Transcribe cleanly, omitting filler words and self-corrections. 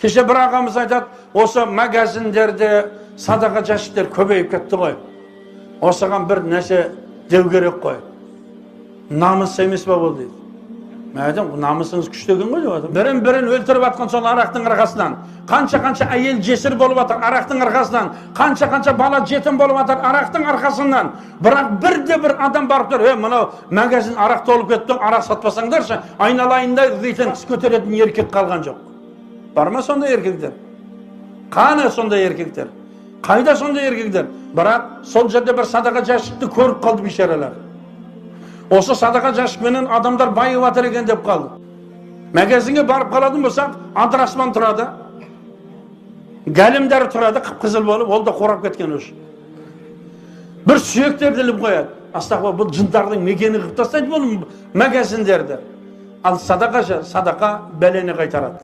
Кеше бір ағамыз айтады, осы магазиндерде садақа жәшіктер көбейіп кетті ғой. Осыған бір нәрсе деу керек қой. Намыс емес па бұл дейді. Мен айтам, намысыңыз күшті екен ғой деп айтам. Бірін өлтіріп атқан сол арақтың арқасынан, қанша әйел жесір болып атыр арақтың арқасынан, қанша бала жетім болып атыр арақтың арқасынан. Бірақ бір адам барып тұр, мынау магазин арақ толып кетті, арақ сатпасаңдаршы, айналайындай дейтін іс көтеретін еркек қалған жоқ. Бар ма сондай еркектер? Қане сондай еркектер? Қайда сондай еркектер? Бірақ сол жерде бір садақа жәшікті көріп қалды бейшаралар. Осы садақа жәшікпенен адамдар байып жатыр екен деп қалды. Магазинге барып қалатын болсақ, адырасман тұрады, гәлімдері тұрады, қып-қызыл болып, ол да қорап кеткен өш. Бір сүйектер іліп қояды. Астақпа, бұл жындардың мекені қып тастайды бұл магазиндерді. Ал садақа бәлені қайтарады.